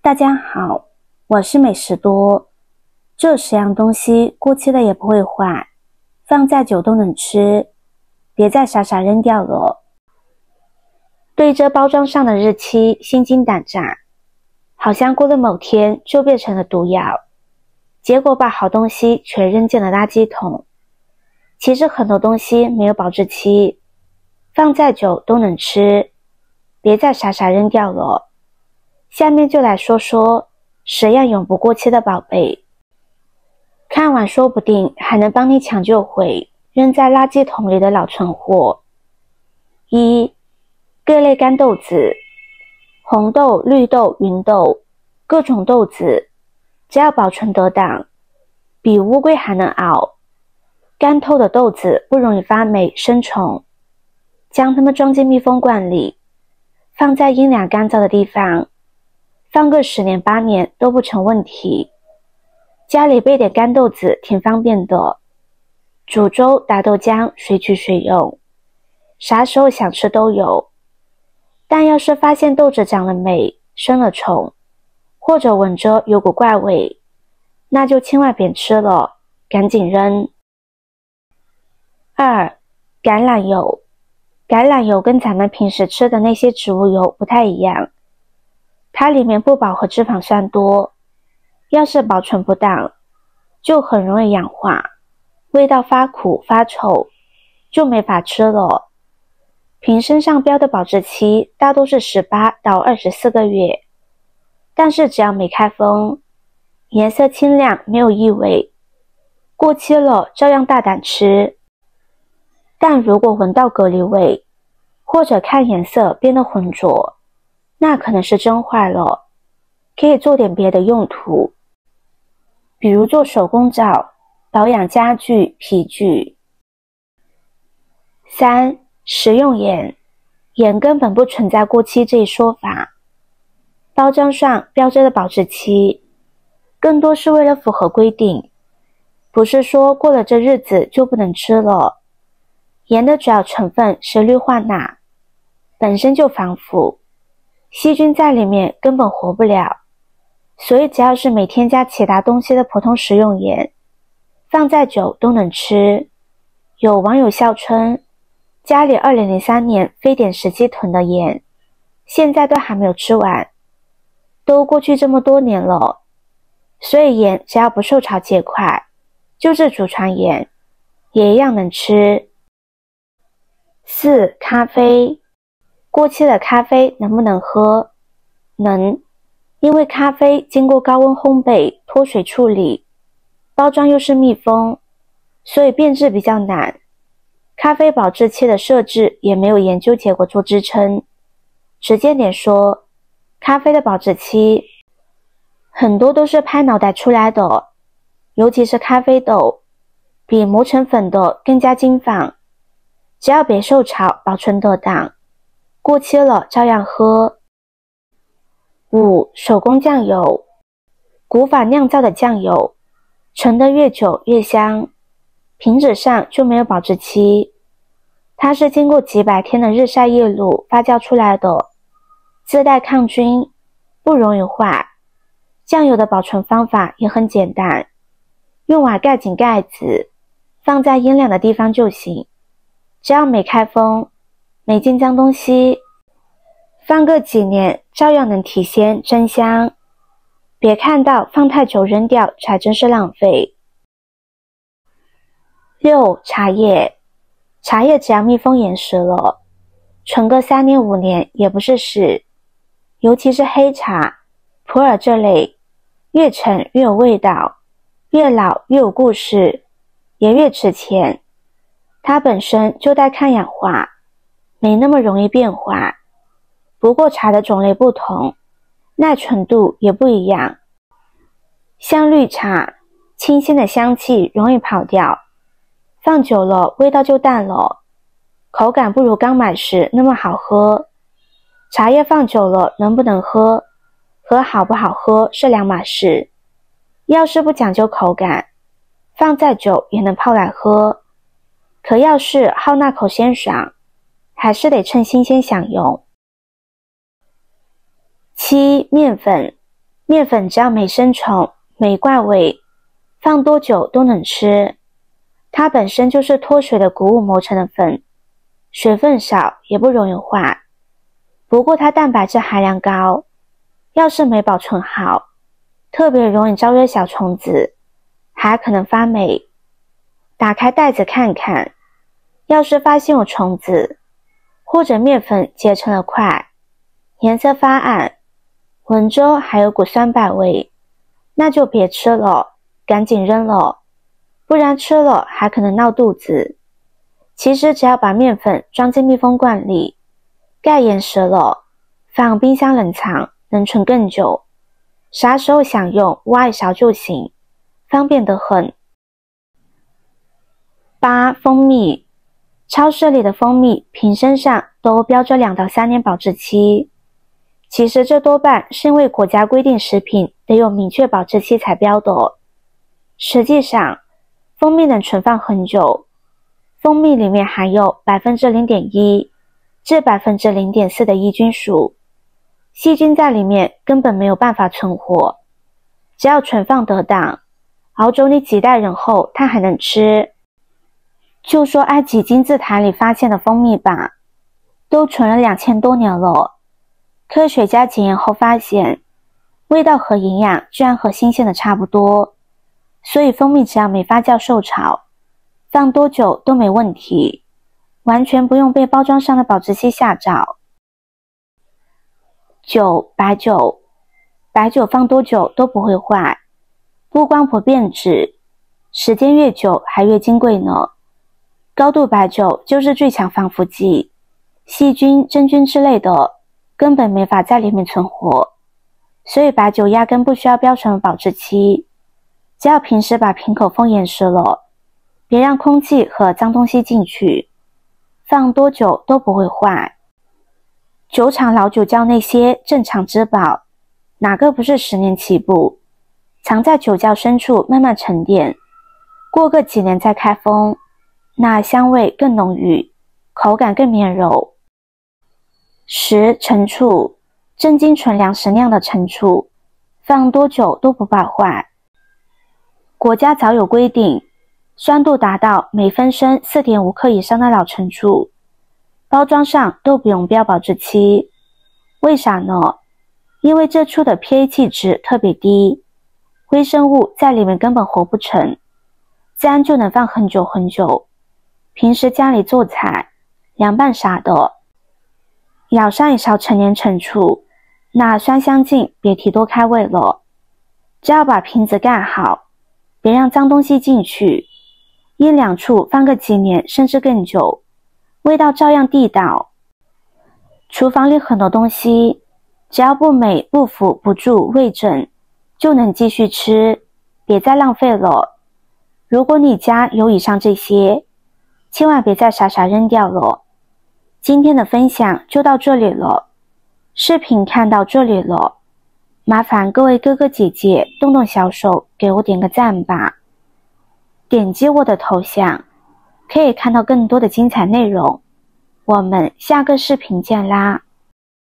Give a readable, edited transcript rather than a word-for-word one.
大家好，我是美食多。这10样东西过期了也不会坏，放再久都能吃，别再傻傻扔掉了。对这包装上的日期心惊胆战，好像过了某天就变成了毒药，结果把好东西全扔进了垃圾桶。其实很多东西没有保质期，放再久都能吃，别再傻傻扔掉了。下面就来说说10样永不过期的宝贝，看完说不定还能帮你抢救回扔在垃圾桶里的老存货。1. 各类干豆子，红豆、绿豆、芸豆，各种豆子，只要保存得当，比乌龟还能熬。干透的豆子不容易发霉生虫，将它们装进密封罐里，放在阴凉干燥的地方，放个10年8年都不成问题。家里备点干豆子挺方便的，煮粥打豆浆随取随用，啥时候想吃都有。但要是发现豆子长了霉生了虫，或者闻着有股怪味，那就千万别吃了，赶紧扔。2. 橄榄油。橄榄油跟咱们平时吃的那些植物油不太一样，它里面不饱和脂肪酸多，要是保存不当，就很容易氧化，味道发苦发臭，就没法吃了。瓶身上标的保质期大多是18到24个月，但是只要没开封，颜色清亮没有异味，过期了照样大胆吃。但如果闻到蛤蜊味，或者看颜色变得浑浊，那可能是真坏了，可以做点别的用途，比如做手工皂、保养家具、皮具。3. 食用盐。盐根本不存在过期这一说法，包装上标着的保质期更多是为了符合规定，不是说过了这日子就不能吃了。盐的主要成分是氯化钠，本身就防腐，细菌在里面根本活不了，所以只要是没添加其他东西的普通食用盐，放再久都能吃。有网友笑称，家里2003年非典时期囤的盐，现在都还没有吃完，都过去这么多年了，所以盐只要不受潮结块，就是祖传盐，也一样能吃。4. 咖啡。过期的咖啡能不能喝？能，因为咖啡经过高温烘焙、脱水处理，包装又是密封，所以变质比较难。咖啡保质期的设置也没有研究结果做支撑。直接点说，咖啡的保质期很多都是拍脑袋出来的，尤其是咖啡豆，比磨成粉的更加经放，只要别受潮，保存得当，过期了照样喝。5. 手工酱油。古法酿造的酱油，陈得越久越香，瓶子上就没有保质期，它是经过几百天的日晒夜露发酵出来的，自带抗菌，不容易坏。酱油的保存方法也很简单，用碗盖紧盖子，放在阴凉的地方就行，只要没开封，没进脏东西，放个几年照样能提鲜真香。别看到放太久扔掉才真是浪费。6. 茶叶。茶叶只要密封严实了，存个3年5年也不是事，尤其是黑茶、普洱这类，越陈越有味道，越老越有故事，也越值钱。它本身就带抗氧化，没那么容易变化。不过茶的种类不同，耐存度也不一样。像绿茶，清新的香气容易跑掉，放久了味道就淡了，口感不如刚买时那么好喝。茶叶放久了能不能喝，和好不好喝是两码事。要是不讲究口感，放再久也能泡来喝，可要是好那口鲜爽，还是得趁新鲜享用。7. 面粉。面粉只要没生虫、没怪味，放多久都能吃。它本身就是脱水的谷物磨成的粉，水分少也不容易坏。不过它蛋白质含量高，要是没保存好，特别容易招惹小虫子，还可能发霉。打开袋子看看，要是发现有虫子，或者面粉结成了块，颜色发暗，闻着还有股酸败味，那就别吃了，赶紧扔了，不然吃了还可能闹肚子。其实只要把面粉装进密封罐里，盖严实了，放冰箱冷藏，能存更久。啥时候想用，挖一勺就行，方便得很。8. 蜂蜜。超市里的蜂蜜瓶身上都标着2到3年保质期，其实这多半是因为国家规定食品得有明确保质期才标的。实际上，蜂蜜能存放很久。蜂蜜里面含有 0.1% 至 0.4% 的抑菌属，细菌在里面根本没有办法存活。只要存放得当，熬煮你几代人后，它还能吃。就说埃及金字塔里发现的蜂蜜吧，都存了2000多年了。科学家检验后发现，味道和营养居然和新鲜的差不多，所以蜂蜜只要没发酵受潮，放多久都没问题，完全不用被包装上的保质期吓着。9. 白酒。白酒放多久都不会坏，不光不变质，时间越久还越金贵呢。高度白酒就是最强防腐剂，细菌、真菌之类的根本没法在里面存活，所以白酒压根不需要标准保质期，只要平时把瓶口封严实了，别让空气和脏东西进去，放多久都不会坏。酒厂老酒窖那些镇厂之宝，哪个不是10年起步，藏在酒窖深处慢慢沉淀，过个几年再开封，那香味更浓郁，口感更绵柔。10. 陈醋。真金纯粮食酿的陈醋，放多久都不败坏。国家早有规定，酸度达到每分升 4.5 克以上的老陈醋，包装上都不用标保质期。为啥呢？因为这醋的 pH 值特别低，微生物在里面根本活不成，自然就能放很久很久。平时家里做菜、凉拌啥的，舀上一勺陈年陈醋，那酸香劲别提多开胃了。只要把瓶子盖好，别让脏东西进去，1两醋放个几年甚至更久，味道照样地道。厨房里很多东西，只要不美、不腐、不蛀、味正，就能继续吃，别再浪费了。如果你家有以上这些，千万别再傻傻扔掉了。今天的分享就到这里了，视频看到这里了，麻烦各位哥哥姐姐动动小手给我点个赞吧。点击我的头像，可以看到更多的精彩内容。我们下个视频见啦！